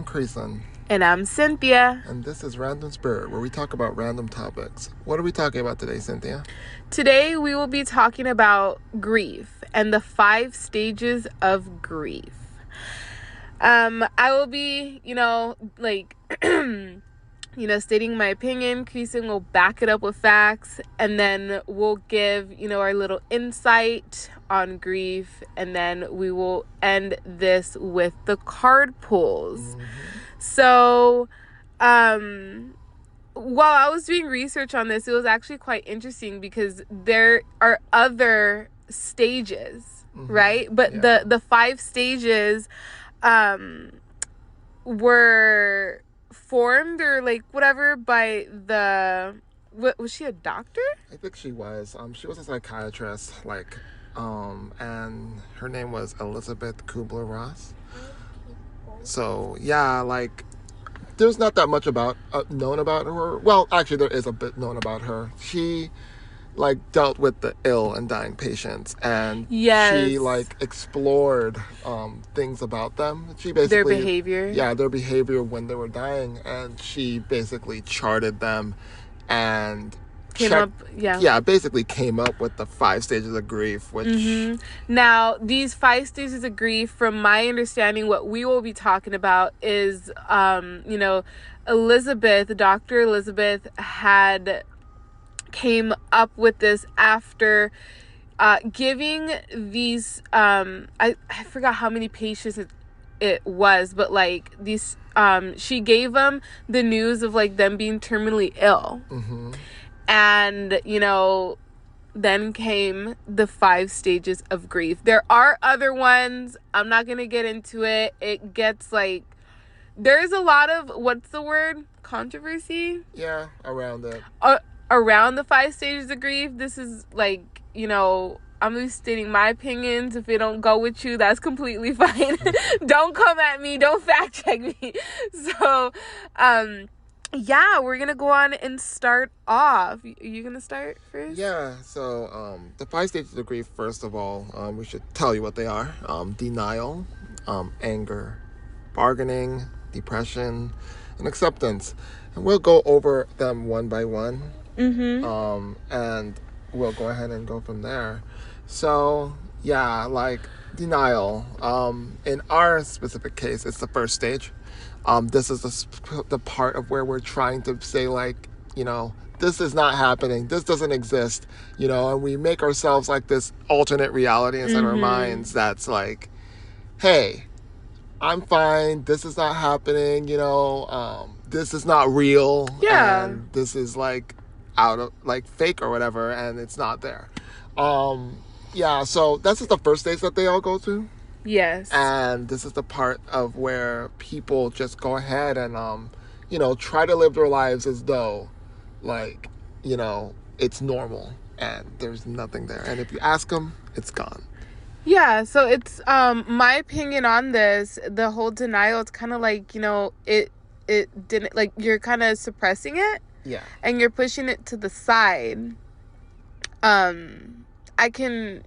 I'm Creason. And I'm Cynthia. And this is Random Spirit, where we talk about random topics. What are we talking about today, Cynthia? Today we will be talking about grief and the 5 stages of grief. I will be, stating my opinion. Creason will back it up with facts, and then we'll give, our little insight on grief, and then we will end this with the card pulls. Mm-hmm. So, while I was doing research on this, it was actually quite interesting because there are other stages, right? But the 5 stages were formed or whatever by the... was she a doctor? I think she was. She was a psychiatrist, and her name was Elizabeth Kubler-Ross. So, yeah, there's not that much known about her. Well, actually, there is a bit known about her. She, dealt with the ill and dying patients, and she, explored things about them. She basically... Their behavior. Yeah, their behavior when they were dying, and she basically charted them and... basically came up with the 5 stages of grief, which... Mm-hmm. Now, these 5 stages of grief, from my understanding, what we will be talking about is, Dr. Elizabeth came up with this after giving these, I forgot how many patients it was, but these, she gave them the news of them being terminally ill. Mm-hmm. And, then came the 5 stages of grief. There are other ones. I'm not going to get into it. It gets there's a lot of, what's the word? Controversy? Yeah, around it. Around the 5 stages of grief. This is I'm just stating my opinions. If it don't go with you, that's completely fine. Don't come at me. Don't fact check me. So, yeah, we're going to go on and start off. Are you going to start first? Yeah, so the 5 stages of grief, first of all, we should tell you what they are. Denial, anger, bargaining, depression, and acceptance. And we'll go over them one by one. Mm-hmm. And we'll go ahead and go from there. So, yeah, denial. In our specific case, it's the first stage. This is the part of where we're trying to say, this is not happening. This doesn't exist, and we make ourselves this alternate reality inside our minds that's hey, I'm fine. This is not happening, this is not real. Yeah. And this is out of fake or whatever, and it's not there. Yeah, so this is the first stage that they all go to. Yes. And this is the part of where people just go ahead and, try to live their lives as though, it's normal and there's nothing there. And if you ask them, it's gone. Yeah, so it's, my opinion on this, the whole denial, it's kind of it didn't, you're kind of suppressing it. Yeah. And you're pushing it to the side. I can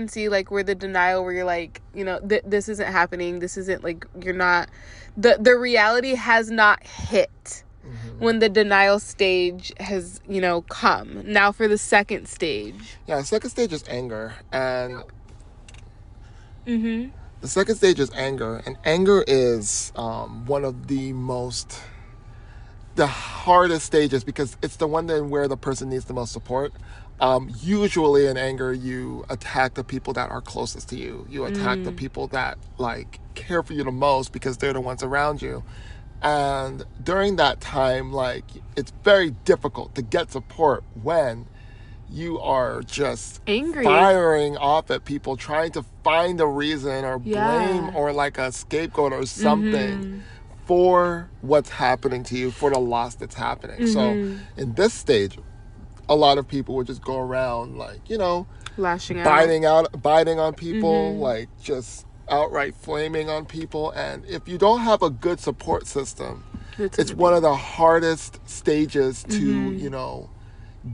see where the denial, where you're this isn't happening. This isn't you're not, the reality has not hit when the denial stage has, come. Now for the second stage. Yeah, the second stage is anger. And the second stage is anger. And anger is one of the hardest stages because it's the one where the person needs the most support. Usually in anger, you attack the people that are closest to you. You attack the people that care for you the most because they're the ones around you. And during that time, it's very difficult to get support when you are just angry, firing off at people, trying to find a reason or blame or a scapegoat or something for what's happening to you, for the loss that's happening. So in this stage, a lot of people would just go around lashing out, biting on people, just outright flaming on people. And if you don't have a good support system, it's one of the hardest stages to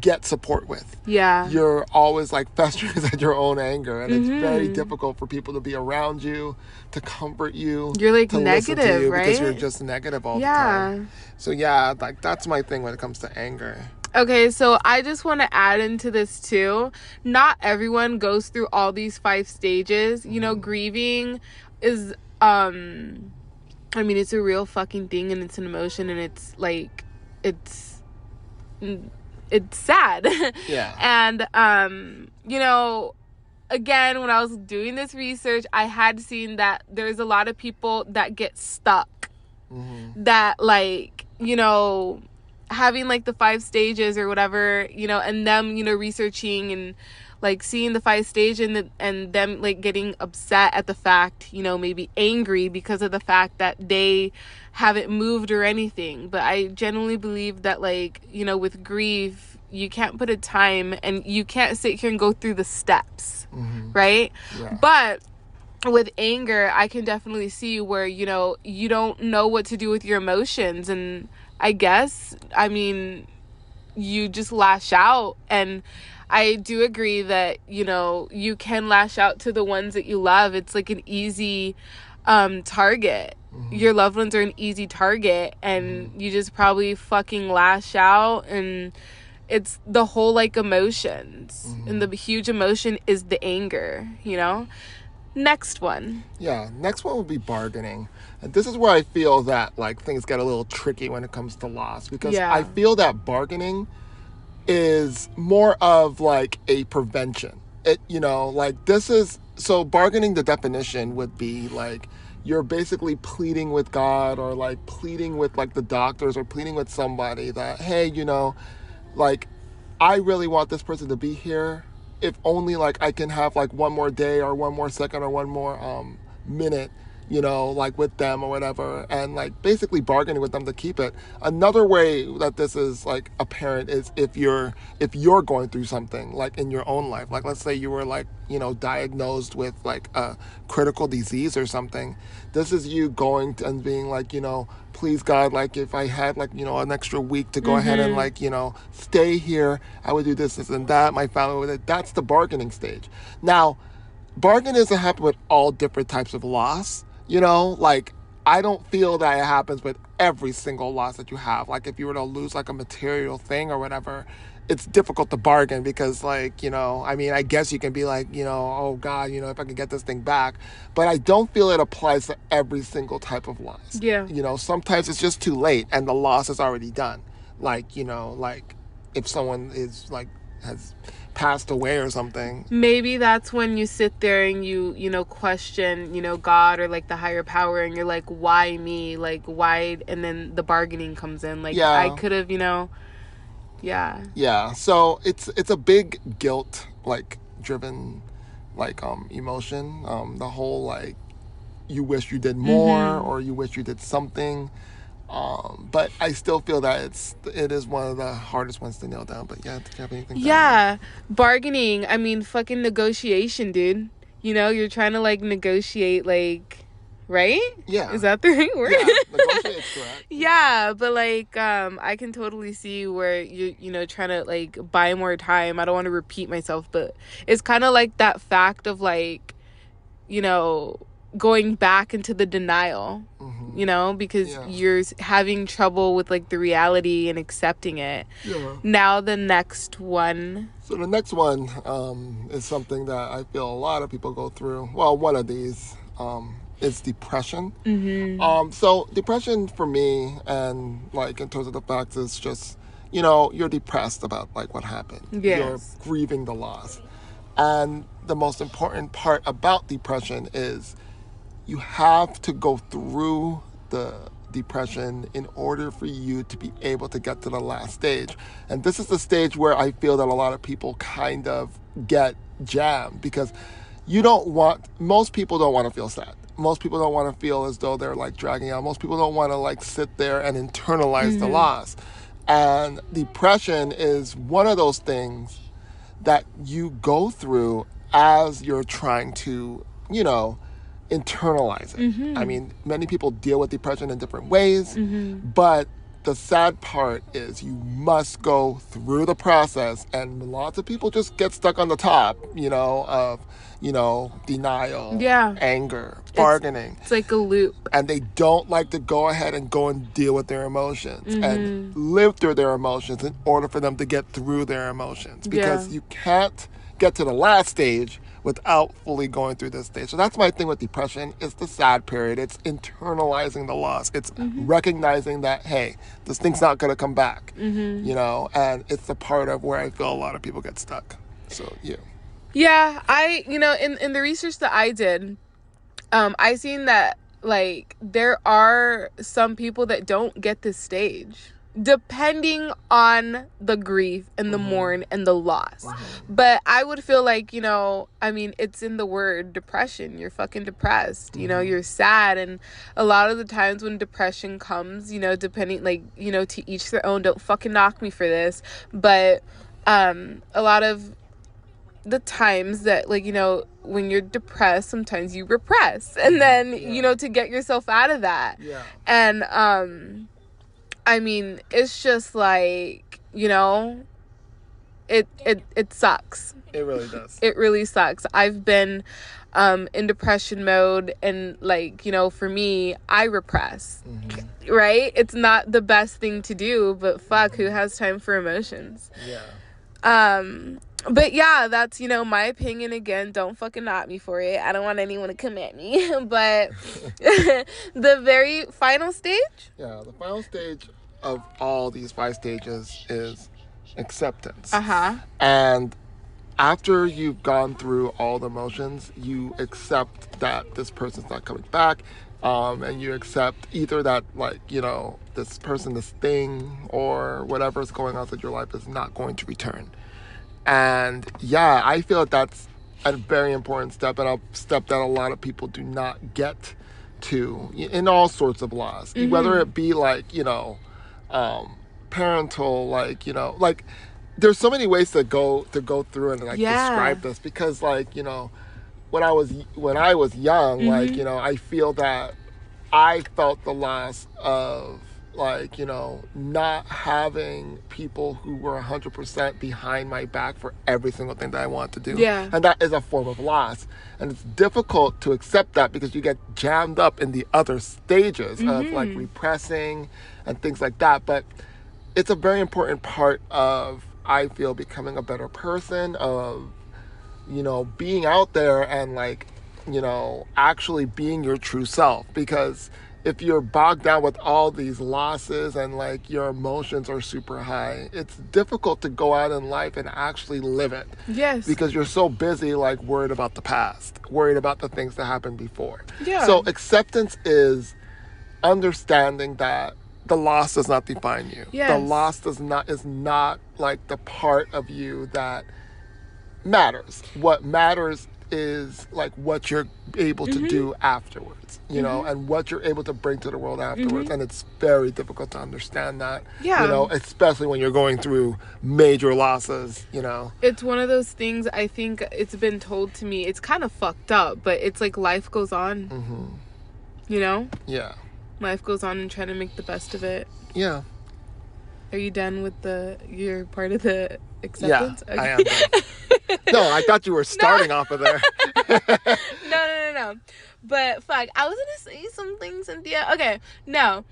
get support with. Yeah. You're always like festering at your own anger, and it's very difficult for people to be around you, to comfort you. You're like to listen to negative, you right? because you're just negative all the time. So yeah, like that's my thing when it comes to anger. Okay, so I just want to add into this too. Not everyone goes through all these 5 stages. You know, grieving is I mean, it's a real fucking thing, and it's an emotion, and it's like it's sad. Yeah. And you know, again, when I was doing this research, I had seen that there's a lot of people that get stuck. That, like, you know, having like the 5 stages or whatever, you know, and them, you know, researching and like seeing the 5 stage and them like getting upset at the fact, you know, maybe angry because of the fact that they haven't moved or anything. But I genuinely believe that, like, you know, with grief, you can't put a time, and you can't sit here and go through the steps, right? Yeah. But with anger, I can definitely see where, you know, you don't know what to do with your emotions, and I guess, I mean, you just lash out. And I do agree that, you know, you can lash out to the ones that you love. It's like an easy target. Your loved ones are an easy target, and you just probably fucking lash out, and it's the whole like emotions, and the huge emotion is the anger, you know. Next one. Yeah, next one would be bargaining. And this is where I feel that like things get a little tricky when it comes to loss, because I feel that bargaining is more of like a prevention. It, you know, like this is, so bargaining, the definition would be like you're basically pleading with God, or like pleading with like the doctors, or pleading with somebody that, hey, you know, like I really want this person to be here. If only like I can have like one more day or one more second or one more minute, you know, like with them or whatever, and like basically bargaining with them to keep it. Another way that this is like apparent is if you're going through something like in your own life, like let's say you were like, you know, diagnosed with like a critical disease or something. This is you going to, and being like, you know, please God, like if I had like, you know, an extra week to go ahead and like, you know, stay here, I would do this and that, my family would. That's the bargaining stage. Now, bargaining doesn't happen with all different types of loss. You know, like I don't feel that it happens with every single loss that you have. Like if you were to lose like a material thing or whatever, it's difficult to bargain because, like, you know, I mean, I guess you can be like, you know, oh God, you know, if I can get this thing back. But I don't feel it applies to every single type of loss. Yeah. You know, sometimes it's just too late and the loss is already done. Like, you know, like if someone is like has passed away or something. Maybe that's when you sit there and you know, question, you know, God or like the higher power, and you're like, why me? Like, why? And then the bargaining comes in. Like, yeah. I could have, you know, yeah. Yeah. So it's a big guilt like driven like emotion. The whole like you wish you did more or you wish you did something. But I still feel that it is one of the hardest ones to nail down. But yeah, do you have anything? Yeah, bargaining. I mean, fucking negotiation, dude. You know, you're trying to like negotiate, like, right? Yeah. Is that the right word? Yeah, negotiate is correct. Yeah, but like, I can totally see where you know, trying to like buy more time. I don't want to repeat myself, but it's kind of like that fact of like, you know, going back into the denial, you know, because you're having trouble with like the reality and accepting it. Yeah. Now the next one. So the next one is something that I feel a lot of people go through. Well, one of these is depression. So depression for me, and like in terms of the facts, is just, you know, you're depressed about like what happened. Yes. You're grieving the loss. And the most important part about depression is you have to go through the depression in order for you to be able to get to the last stage. And this is the stage where I feel that a lot of people kind of get jammed, because most people don't want to feel sad. Most people don't want to feel as though they're like dragging out. Most people don't want to like sit there and internalize the loss. And depression is one of those things that you go through as you're trying to, you know, internalize it. I mean, many people deal with depression in different ways, but the sad part is you must go through the process, and lots of people just get stuck on the top, of, denial, Yeah. anger, bargaining. It's like a loop. And they don't like to go ahead and go and deal with their emotions and live through their emotions in order for them to get through their emotions. Because you can't get to the last stage without fully going through this stage. So that's my thing with depression. It's the sad period. It's internalizing the loss. It's recognizing that, hey, this thing's not going to come back, and it's the part of where I feel a lot of people get stuck. So, Yeah, in the research that I did, I seen that, like, there are some people that don't get this stage, depending on the grief and the mourn and the loss. But I would feel like, it's in the word depression. You're fucking depressed, you're sad. And a lot of the times when depression comes, depending, to each their own, don't fucking knock me for this. But a lot of the times that, when you're depressed, sometimes you repress. And then, to get yourself out of that. Yeah. And, it's just like, it sucks. It really does. It really sucks. I've been in depression mode, and for me, I repress. Right? It's not the best thing to do, but fuck, who has time for emotions? Yeah. But yeah, that's, my opinion. Again, don't fucking knock me for it. I don't want anyone to come at me. But the very final stage? Yeah, the final stage of all these 5 stages is acceptance. And after you've gone through all the emotions, you accept that this person's not coming back. And you accept either that, this person, this thing, or whatever is going on in your life is not going to return. And yeah, I feel that's a very important step, and a step that a lot of people do not get to in all sorts of loss, whether it be parental, there's so many ways to go through and describe this, because when I was young, I feel that I felt the loss of not having people who were 100% behind my back for every single thing that I want to do. Yeah. And that is a form of loss. And it's difficult to accept that because you get jammed up in the other stages of repressing and things like that. But it's a very important part of, I feel, becoming a better person, of, being out there and actually being your true self. Because if you're bogged down with all these losses and your emotions are super high, it's difficult to go out in life and actually live it. Yes. Because you're so busy worried about the past, worried about the things that happened before. Yeah. So acceptance is understanding that the loss does not define you. Yes. The loss is not the part of you that matters. What matters is what you're able to do afterwards, and what you're able to bring to the world afterwards. And it's very difficult to understand that, especially when you're going through major losses, It's one of those things, I think it's been told to me, it's kind of fucked up, but it's life goes on, Yeah. Life goes on, and trying to make the best of it. Yeah. Are you done with your part of the acceptance? Yeah, okay. I am done. No, I thought you were starting off of there. No. But fuck, I was gonna say something, Cynthia. Okay, no.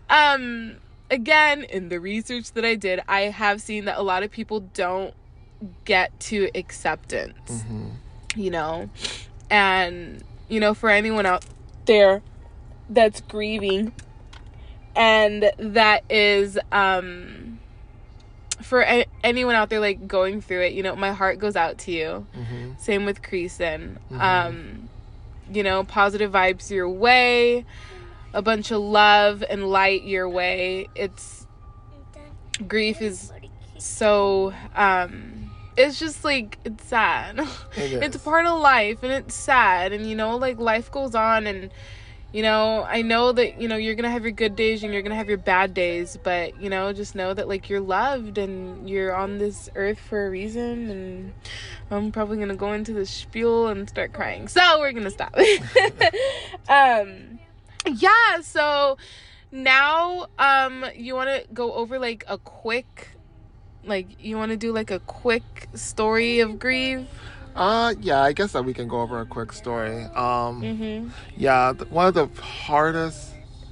Again, in the research that I did, I have seen that a lot of people don't get to acceptance. And for anyone out there that's grieving, and that is for anyone out there going through it, my heart goes out to you. Same with Creason. Positive vibes your way, a bunch of love and light your way. Grief is so it's just it's sad. It's part of life, and it's sad, and life goes on, and I know that, you're going to have your good days and you're going to have your bad days, but, just know that, you're loved and you're on this earth for a reason. And I'm probably going to go into the spiel and start crying. So we're going to stop. Yeah, so Now, you want to go over like a quick, you want to do like a quick story of grief? Yeah, I guess that we can go over a quick story. Mm-hmm. Yeah, one of the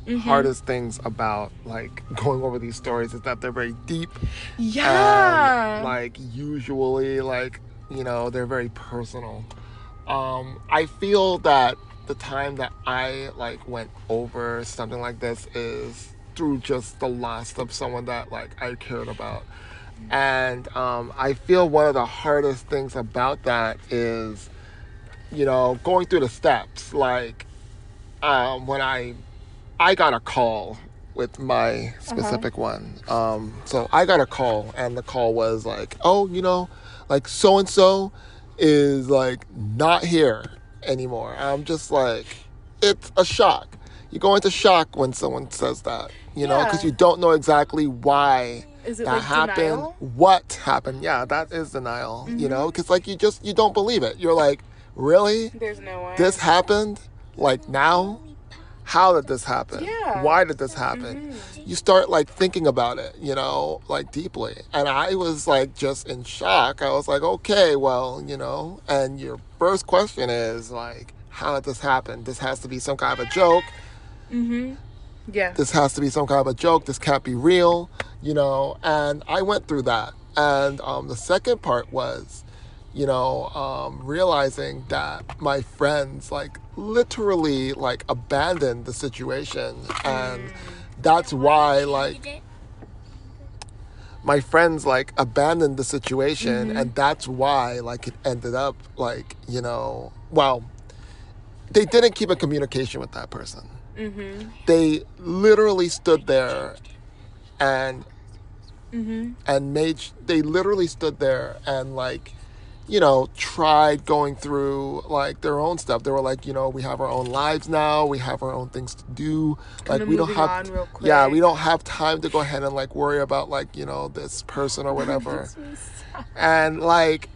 Mm-hmm. hardest things about like going over these stories is that they're very deep and Yeah. like usually like they're very personal. I feel that the time that I like went over something like this is through just the loss of someone that like I cared about. And I feel one of the hardest things about that is, going through the steps. Like when I got a call with my Uh-huh. specific one. So I got a call, and the call was like, oh, like so and so is like not here anymore. I'm just like, it's a shock. You go into shock when someone says that, because Yeah. you don't know exactly why Is it that like happened, denial? what happened. Yeah, that is denial, Mm-hmm. because like you don't believe it. You're like, really? There's no This way. happened? Like now? How did this happen? Yeah. Why did this happen? Mm-hmm. You start like thinking about it, like deeply. And I was like just in shock. I was like, okay, well, and your first question is like, how did this happen? This has to be some kind of a joke. Mm-hmm. Yeah. This has to be some kind of a joke. This can't be real, and I went through that. And the second part was, realizing that my friends like literally like abandoned the situation, and that's why like my friends like abandoned the situation, Mm-hmm. and that's why like it ended up like well, they didn't keep a communication with that person. Mm-hmm. They literally stood there and Mm-hmm. they literally stood there and like tried going through like their own stuff. They were like, we have our own lives now, we have our own things to do, Kind like of we don't moving have on real yeah, we quick. don't have time to go ahead and like worry about like this person or whatever. Makes me sad. And like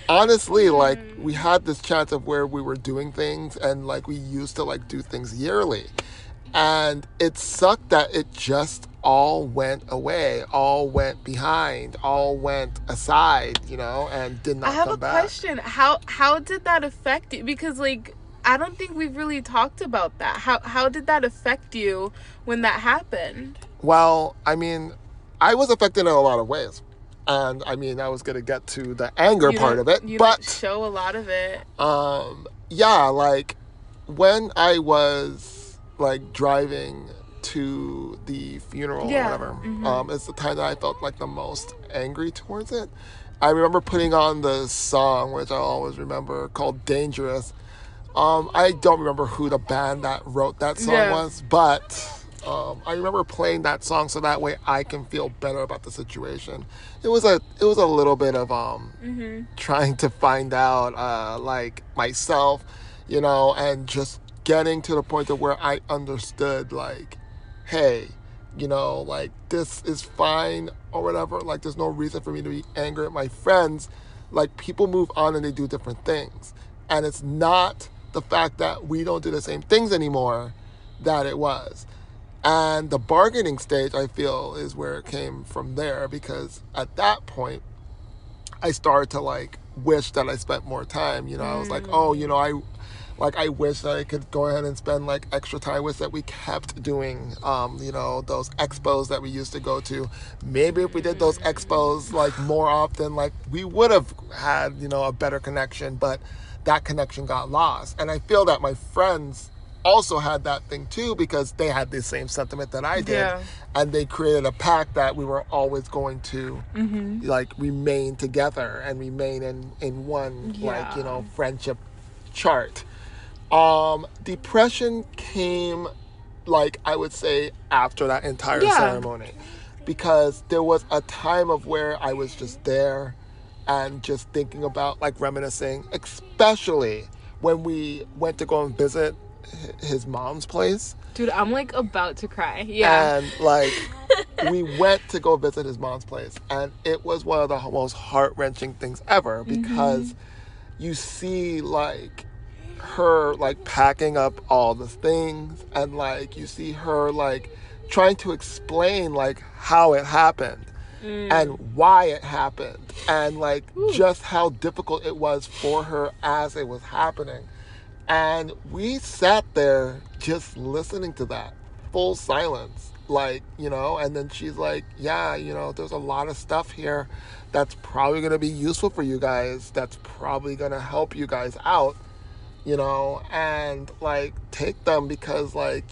honestly, like we had this chance of where we were doing things, and like we used to like do things yearly, and it sucked that it just all went away, all went behind, all went aside, and did I not have a come back. question. How did that affect you? Because like I don't think we've really talked about that. How did that affect you when that happened? Well, I mean, I was affected in a lot of ways. And I mean, I was going to get to the anger part of it, You don't but show a lot of it. yeah, like when I was like driving to the funeral or Yeah. whatever, Mhm. it's the time that I felt like the most angry towards it. I remember putting on the song, which I always remember, called Dangerous. I don't remember who the band that wrote that song Yeah. was, but I remember playing that song so that way I can feel better about the situation. It was a little bit of Mhm. trying to find out like myself, and just getting to the point of where I understood like, hey, like this is fine or whatever. Like there's no reason for me to be angry at my friends. Like people move on and they do different things. And it's not the fact that we don't do the same things anymore that it was. And the bargaining stage, I feel, is where it came from there, because at that point, I started to like wish that I spent more time. I was like, oh, I wish that I could go ahead and spend like extra time. I wish that we kept doing, those expos that we used to go to. Maybe if we did those expos like more often, like we would have had, a better connection, but that connection got lost. And I feel that my friends also had that thing too, because they had the same sentiment that I did, Yeah. and they created a pact that we were always going to Mhm. like remain together and remain in one like Yeah. friendship chart. Depression came like I would say after that entire Yeah. ceremony, because there was a time of where I was just there and just thinking about like reminiscing, especially when we went to go and visit his mom's place. Dude, I'm like about to cry. Yeah. And like we went to go visit his mom's place, and it was one of the most heart-wrenching things ever, because you see like her like packing up all the things, and like you see her like trying to explain like how it happened and why it happened and like just how difficult it was for her as it was happening. And we sat there just listening to that, full silence, like, and then she's like, yeah, there's a lot of stuff here that's probably going to be useful for you guys, that's probably going to help you guys out, and like take them because like,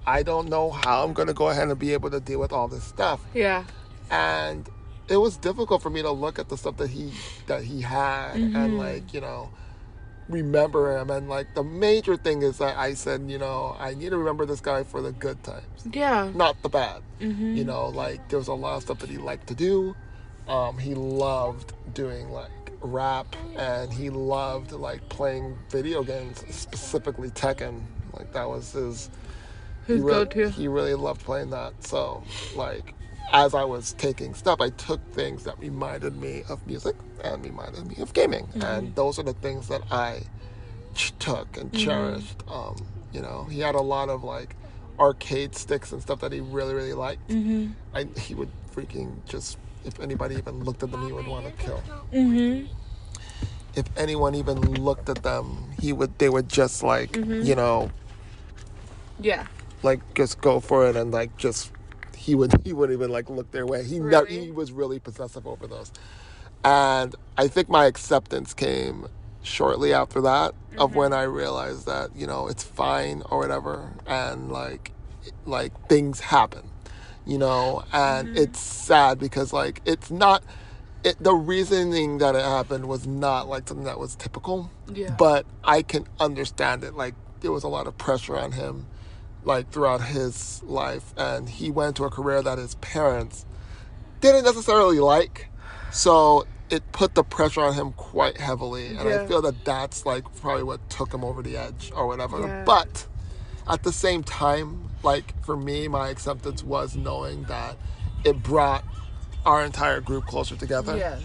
I don't know how I'm going to go ahead and be able to deal with all this stuff. Yeah. And it was difficult for me to look at the stuff that he had and like, remember him. And like the major thing is that I said, I need to remember this guy for the good times. Yeah. Not the bad. Like there was a lot of stuff that he liked to do. He loved doing like rap and he loved like playing video games, specifically Tekken. Like that was his go-to. He really loved playing that. So like as I was taking stuff, I took things that reminded me of music and reminded me of gaming. And those are the things that I took and cherished. He had a lot of like arcade sticks and stuff that he really, really liked. He would freaking just, if anybody even looked at them, he would want to kill. If anyone even looked at them, they would just like, Yeah. like just go for it and like just, he wouldn't even like look their way. He was really possessive over those. And I think my acceptance came shortly after that of when I realized that, it's fine or whatever. And like things happen, and it's sad because like, it's not, the reasoning that it happened was not like something that was typical, but I can understand it. Like there was a lot of pressure on him like throughout his life, and he went to a career that his parents didn't necessarily like, so it put the pressure on him quite heavily, and I feel that that's like probably what took him over the edge or whatever. But at the same time, like for me, my acceptance was knowing that it brought our entire group closer together,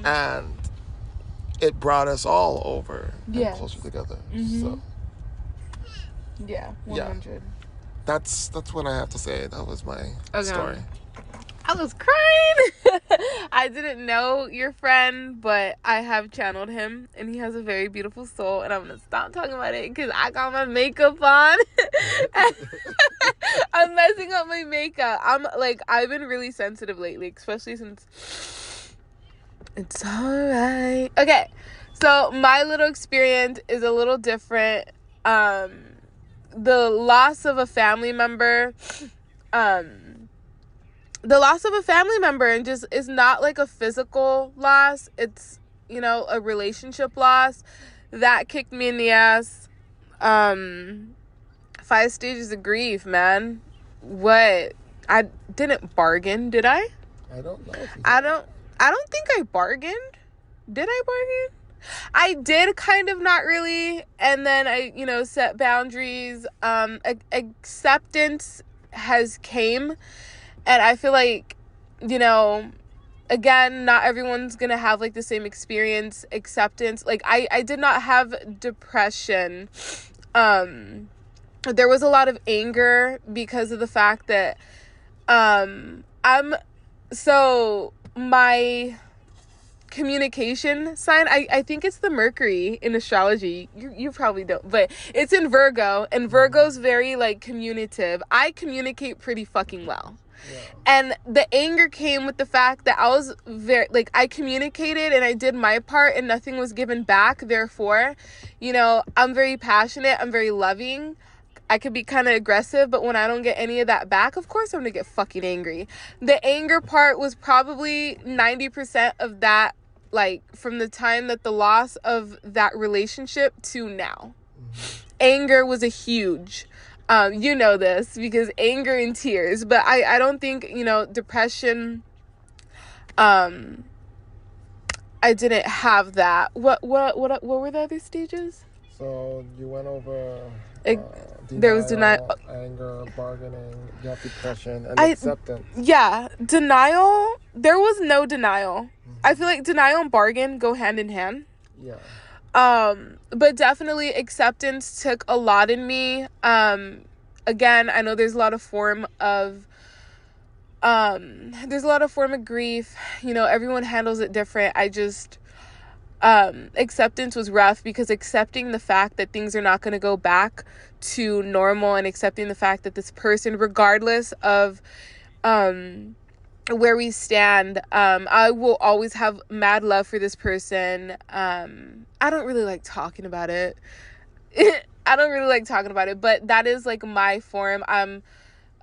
and it brought us all over and closer together. So yeah, 100. That's what I have to say. That was my story. I was crying. I didn't know your friend, but I have channeled him, and he has a very beautiful soul, and I'm going to stop talking about it because I got my makeup on. I'm messing up my makeup. I've been really sensitive lately, especially since it's all right. Okay, so my little experience is a little different. The loss of a family member, and just is not like a physical loss. It's, a relationship loss that kicked me in the ass. 5 stages of grief, man. What? I didn't bargain, did I? I don't know. I don't think I bargained. Did I bargain? I did kind of, not really. And then I, set boundaries. Acceptance has came. And I feel like, again, not everyone's going to have like the same experience. Acceptance. Like I did not have depression. There was a lot of anger because of the fact that, my communication sign, I think it's the Mercury in astrology. You probably don't, but it's in Virgo, and Virgo's very like communicative. I communicate pretty fucking well. Yeah. And the anger came with the fact that I was very, like, I communicated and I did my part and nothing was given back. Therefore, I'm very passionate. I'm very loving. I could be kind of aggressive, but when I don't get any of that back, of course I'm going to get fucking angry. The anger part was probably 90% of that, like, from the time that the loss of that relationship to now. Anger was a huge, you know this, because anger and tears. But I don't think, depression, I didn't have that. What were the other stages? So you went over there was denial, anger, bargaining, you have depression, and acceptance. Yeah, denial. There was no denial. I feel like denial and bargain go hand in hand. Yeah. But definitely acceptance took a lot in me. again, I know there's a lot of form of grief. You know, everyone handles it different. I just acceptance was rough, because accepting the fact that things are not going to go back to normal, and accepting the fact that this person, regardless of where we stand, I will always have mad love for this person. I don't really like talking about it. But that is like my form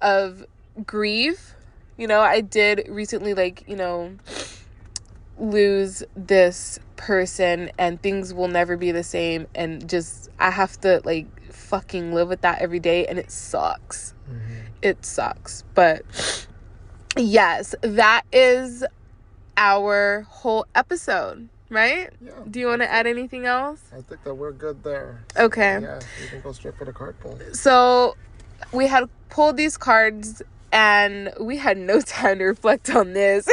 of grief. You know, I did recently, like, you know, lose this person, and things will never be the same, and just I have to like fucking live with that every day, and it sucks. It sucks. But yes, that is our whole episode, right? Yeah. Do you want to add anything else? I think that we're good there. Okay. Yeah, we can go straight for the card pull. So we had pulled these cards, and we had no time to reflect on this.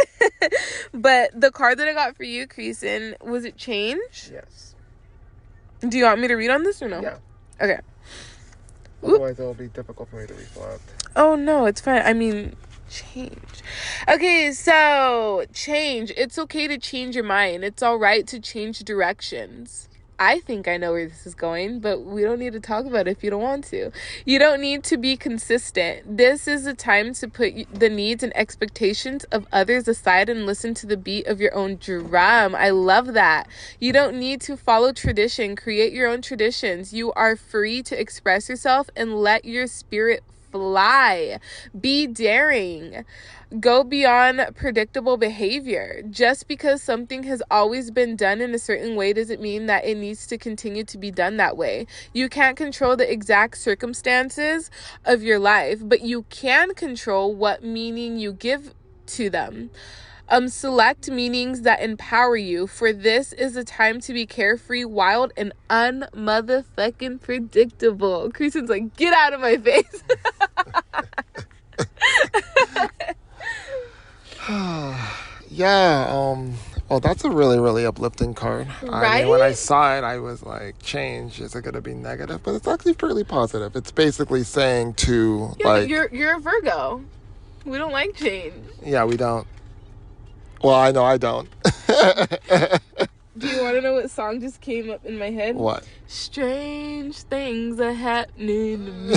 But the card that I got for you, Creason, was it change? Yes. Do you want me to read on this or no? Yeah. Okay. Otherwise, it'll be difficult for me to reflect. Oh, no, it's fine. I mean, change. Okay, so change. It's okay to change your mind. It's all right to change directions. I think I know where this is going, but we don't need to talk about it if you don't want to. You don't need to be consistent. This is the time to put the needs and expectations of others aside and listen to the beat of your own drum. I love that. You don't need to follow tradition. Create your own traditions. You are free to express yourself and let your spirit fly. Be daring. Go beyond predictable behavior. Just because something has always been done in a certain way doesn't mean that it needs to continue to be done that way. You can't control the exact circumstances of your life, but you can control what meaning you give to them. Select meanings that empower you, for this is a time to be carefree, wild, and unmotherfucking predictable. Creason's like, get out of my face. Yeah, well, that's a really, really uplifting card. Right? I mean, when I saw it, I was like, change, is it going to be negative? But it's actually pretty positive. It's basically saying to, Yeah, like... You're a Virgo. We don't like change. Yeah, we don't. Well, I know I don't. Do you want to know what song just came up in my head? What? Strange things are happening to me.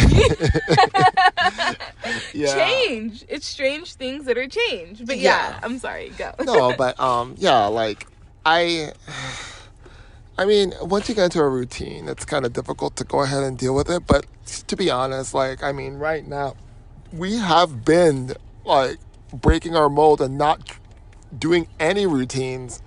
Yeah. Change. It's strange things that are changed. But yeah, I'm sorry. Go. No, but yeah, like I mean, once you get into a routine, it's kind of difficult to go ahead and deal with it. But to be honest, like, I mean, right now, we have been like breaking our mold and not doing any routines.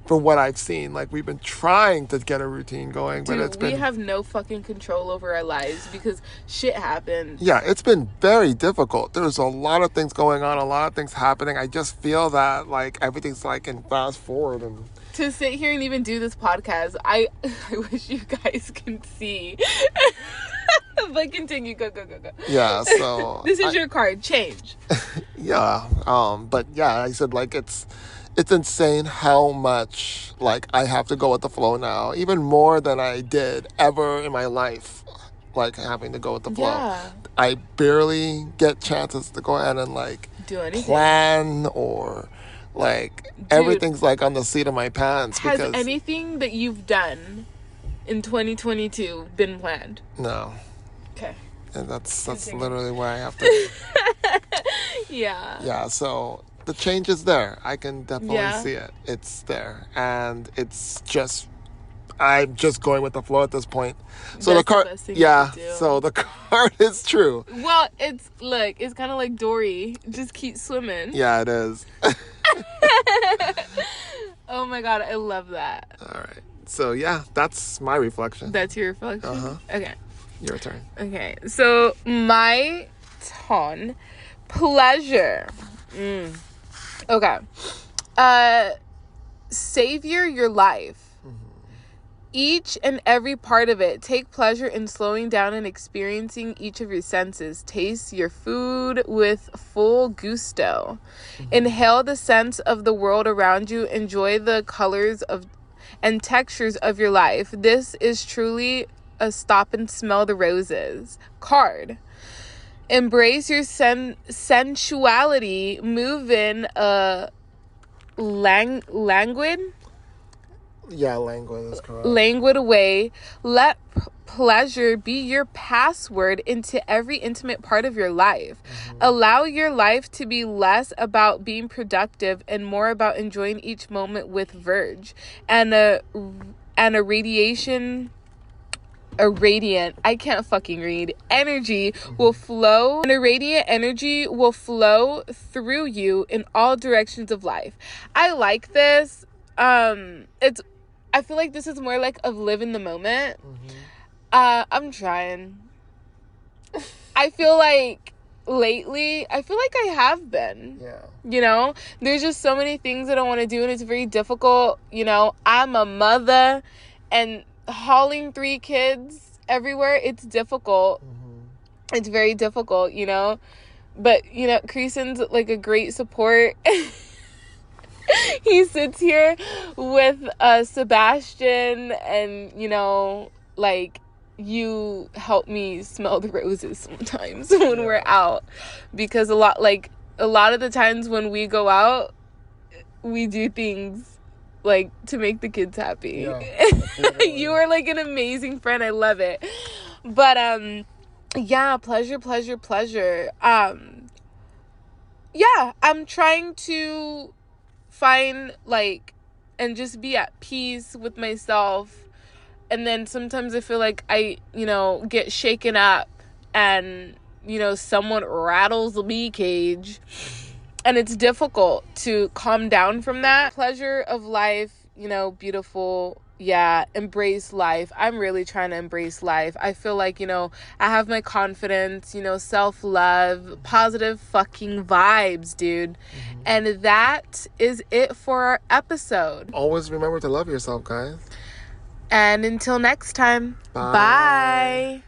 From what I've seen, like, we've been trying to get a routine going, but Dude, we have no fucking control over our lives because shit happens. Yeah, it's been very difficult. There's a lot of things going on, a lot of things happening. I just feel that, like, everything's, like, in fast forward. And to sit here and even do this podcast, I wish you guys can see. But continue. Go. Yeah, so... This is your card. Change. Yeah, but yeah, I said, like, it's insane how much, like, I have to go with the flow now, even more than I did ever in my life, like, having to go with the flow. Yeah. I barely get chances to go ahead and, like, do anything. Plan or, like, dude, everything's, like, on the seat of my pants. Has anything that you've done in 2022 been planned? No. Okay. And that's literally where I have to... Yeah. Yeah, so... The change is there. I can definitely see it. It's there. And it's just... I'm just going with the flow at this point. So the card... Yeah, so the card is true. Well, it's kind of like Dory. Just keep swimming. Yeah, it is. Oh my God, I love that. All right. So yeah, that's my reflection. That's your reflection? Uh-huh. Okay. Your turn. Okay, so my turn. Pleasure. Okay. Savor your life. Each and every part of it. Take pleasure in slowing down and experiencing each of your senses. Taste your food with full gusto. Inhale the scents of the world around you. Enjoy the colors and textures of your life. This is truly a stop and smell the roses card. Embrace your sensuality. Move in a languid language is correct. languid way. Let pleasure be your password into every intimate part of your life. Allow your life to be less about being productive and more about enjoying each moment with verge and a radiant, I can't fucking read, energy will flow, and a radiant energy will flow through you in all directions of life. I like this. I feel like this is more like of live in the moment. I'm trying. I feel like lately, I have been. Yeah. You know, there's just so many things that I want to do, and it's very difficult. You know, I'm a mother, and hauling 3 kids everywhere, it's difficult. It's very difficult, you know. But, you know, Creason's like a great support. He sits here with Sebastian, and, you know, like, you help me smell the roses sometimes when we're out, because a lot of the times when we go out, we do things like to make the kids happy. You are like an amazing friend. I love it. But yeah, pleasure. Yeah, I'm trying to find like and just be at peace with myself. And then sometimes I feel like I, you know, get shaken up and, you know, someone rattles the bee cage. And it's difficult to calm down from that. Pleasure of life, you know, beautiful. Yeah, embrace life. I'm really trying to embrace life. I feel like, you know, I have my confidence, you know, self-love, positive fucking vibes, dude. And that is it for our episode. Always remember to love yourself, guys. And until next time, Bye. bye.